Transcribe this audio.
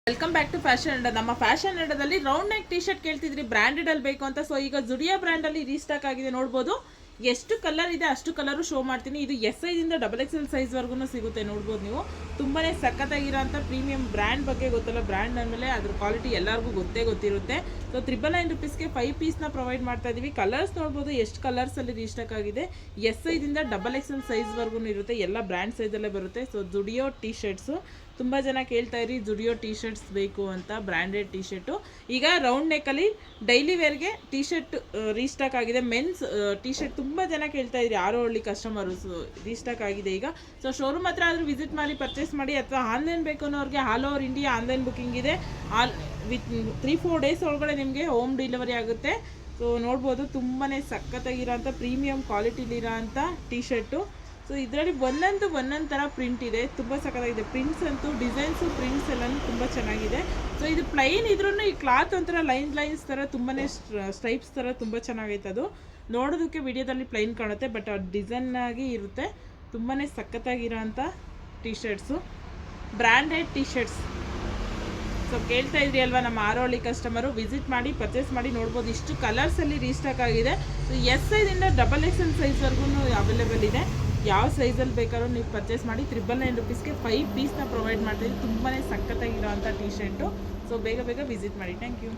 Welcome back to fashion ಅಡ್ಡ. ನಮ್ಮ fashion ಅಡ್ಡದಲ್ಲಿ ರೌಂಡ್ ನೆಕ್ ಟಿ ಶರ್ಟ್ ಕೇಳ್ತಿದ್ರಿ, ಬ್ರ್ಯಾಂಡೆಡ್ ಅಲ್ಲಿ ಬೇಕು ಅಂತ. ಸೊ ಈಗ ಜುಡಿಯೋ ಬ್ರ್ಯಾಂಡ್ ಅಲ್ಲಿ ರೀಸ್ಟಾಕ್ ಆಗಿದೆ. ನೋಡ್ಬೋದು ಎಷ್ಟು ಕಲರ್ ಇದೆ ಅಷ್ಟು ಕಲರು ಶೋ ಮಾಡ್ತೀನಿ. ಇದು SI ಡಬಲ್ XL ಸೈಜ್ ವರ್ಗು ಸಿಗುತ್ತೆ. ನೋಡ್ಬೋದು ನೀವು, ತುಂಬಾನೇ ಸಖತ್ತಾಗಿರೋಂಥ ಪ್ರೀಮಿಯಂ ಬ್ರ್ಯಾಂಡ್ ಬಗ್ಗೆ ಗೊತ್ತಲ್ಲ. ಬ್ರ್ಯಾಂಡ್ ಅಂದಮೇಲೆ ಅದ್ರ ಕ್ವಾಲಿಟಿ ಎಲ್ಲರಿಗೂ ಗೊತ್ತಿರುತ್ತೆ. ಸೊ 999 ರುಪೀಸ್ಗೆ 5 ಪೀಸ್ನ ಪ್ರೊವೈಡ್ ಮಾಡ್ತಾ ಇದೀವಿ. ಕಲರ್ಸ್ ನೋಡ್ಬೋದು ಎಷ್ಟು ಕಲರ್ಸ್ ಅಲ್ಲಿ ರೀಸ್ಟಾಕ್ ಆಗಿದೆ. SI ಡಬಲ್ XL ಸೈಜ್ ವರ್ಗು ಇರುತ್ತೆ. ಎಲ್ಲ ಬ್ರ್ಯಾಂಡ್ ಸೈಜಲ್ಲೇ ಬರುತ್ತೆ. ಸೊ ಜುಡಿಯೋ ಟಿ ಶರ್ಟ್ಸು ತುಂಬ ಜನ ಕೇಳ್ತಾ ಇರಿ, ಜುಡಿಯೋ ಟಿ ಶರ್ಟ್ಸ್ ಬೇಕು ಅಂತ. ಬ್ರ್ಯಾಂಡೆಡ್ ಟಿ ಶರ್ಟು ಈಗ ರೌಂಡ್ ನೆಕ್ಕಲ್ಲಿ ಡೈಲಿ ವೇರ್ಗೆ ಟಿ ಶರ್ಟ್ ರೀಸ್ಟಾಕ್ ಆಗಿದೆ. ಮೆನ್ಸ್ ಟಿ ಶರ್ಟ್ ತುಂಬ ಜನ ಕೇಳ್ತಾ ಇದ್ರಿ, ಯಾರೋ ಹಳ್ಳಿ ಕಸ್ಟಮರ್ಸ್ ರೀಸ್ಟಾಕ್ ಆಗಿದೆ ಈಗ. ಸೊ ಶೋರೂಮ್ ಹತ್ರ ಆದರೂ ವಿಸಿಟ್ ಮಾಡಿ ಪರ್ಚೇಸ್ ಮಾಡಿ, ಅಥವಾ ಆನ್ಲೈನ್ ಬೇಕು ಅನ್ನೋರಿಗೆ all over India online booking ಇದೆ. ವಿತ್ 3-4 ಡೇಸ್ ಒಳಗಡೆ ನಿಮಗೆ ಹೋಮ್ ಡೆಲಿವರಿ ಆಗುತ್ತೆ. ಸೊ ನೋಡ್ಬೋದು, ತುಂಬಾ ಸಖತ್ತಾಗಿರೋಂಥ ಪ್ರೀಮಿಯಂ ಕ್ವಾಲಿಟಿಲಿರೋಂಥ ಟಿ ಶರ್ಟು. ಸೊ ಇದರಲ್ಲಿ ಒಂದೊಂದು ಥರ ಪ್ರಿಂಟ್ ಇದೆ, ತುಂಬ ಸಖತ್ತಾಗಿದೆ. ಪ್ರಿಂಟ್ಸ್ ಅಂತೂ ಡಿಸೈನ್ಸು ಪ್ರಿಂಟ್ಸ್ ಎಲ್ಲನೂ ತುಂಬ ಚೆನ್ನಾಗಿದೆ. ಸೊ ಇದು ಪ್ಲೈನ್ ಇದ್ರೂ ಈ ಕ್ಲಾತ್ ಒಂಥರ ಲೈನ್ಸ್ ಥರ ತುಂಬಾ ಸ್ಟ್ರೈಪ್ಸ್ ಥರ ತುಂಬ ಚೆನ್ನಾಗೈತೆ. ಅದು ನೋಡೋದಕ್ಕೆ ವಿಡಿಯೋದಲ್ಲಿ ಪ್ಲೈನ್ ಕಾಣುತ್ತೆ, ಬಟ್ ಅದು ಡಿಸೈನ್ ಆಗಿ ಇರುತ್ತೆ. ತುಂಬಾ ಸಖತ್ತಾಗಿರೋಂಥ T shirts, branded T shirts. So ಕೇಳ್ತಾ ಇದ್ರಿ ಅಲ್ವಾ ನಮ್ಮ ಆರೋಹಳ್ಳಿ ಕಸ್ಟಮರು, ವಿಸಿಟ್ ಮಾಡಿ ಪರ್ಚೇಸ್ ಮಾಡಿ. ನೋಡ್ಬೋದು ಇಷ್ಟು ಕಲರ್ಸಲ್ಲಿ ರೀಸ್ಟಾಕ್ ಆಗಿದೆ. ಸೊ SI ಡಬಲ್ XL ಸೈಜ್ವರೆಗೂ ಅವೈಲೇಬಲ್ ಇದೆ. ಯಾವ ಸೈಜಲ್ಲಿ ಬೇಕಾದ್ರೂ ನೀವು ಪರ್ಚೇಸ್ ಮಾಡಿ. 999 ರುಪೀಸ್ಗೆ 5 ಪೀಸ್ನ ಪ್ರೊವೈಡ್ ಮಾಡ್ತಾಯಿದ್ದೀವಿ. ತುಂಬಾ ಸಖತ್ತಾಗಿರೋಂಥ ಟಿ ಶರ್ಟು. ಸೊ ಬೇಗ ವಿಸಿಟ್ ಮಾಡಿ. Thank you.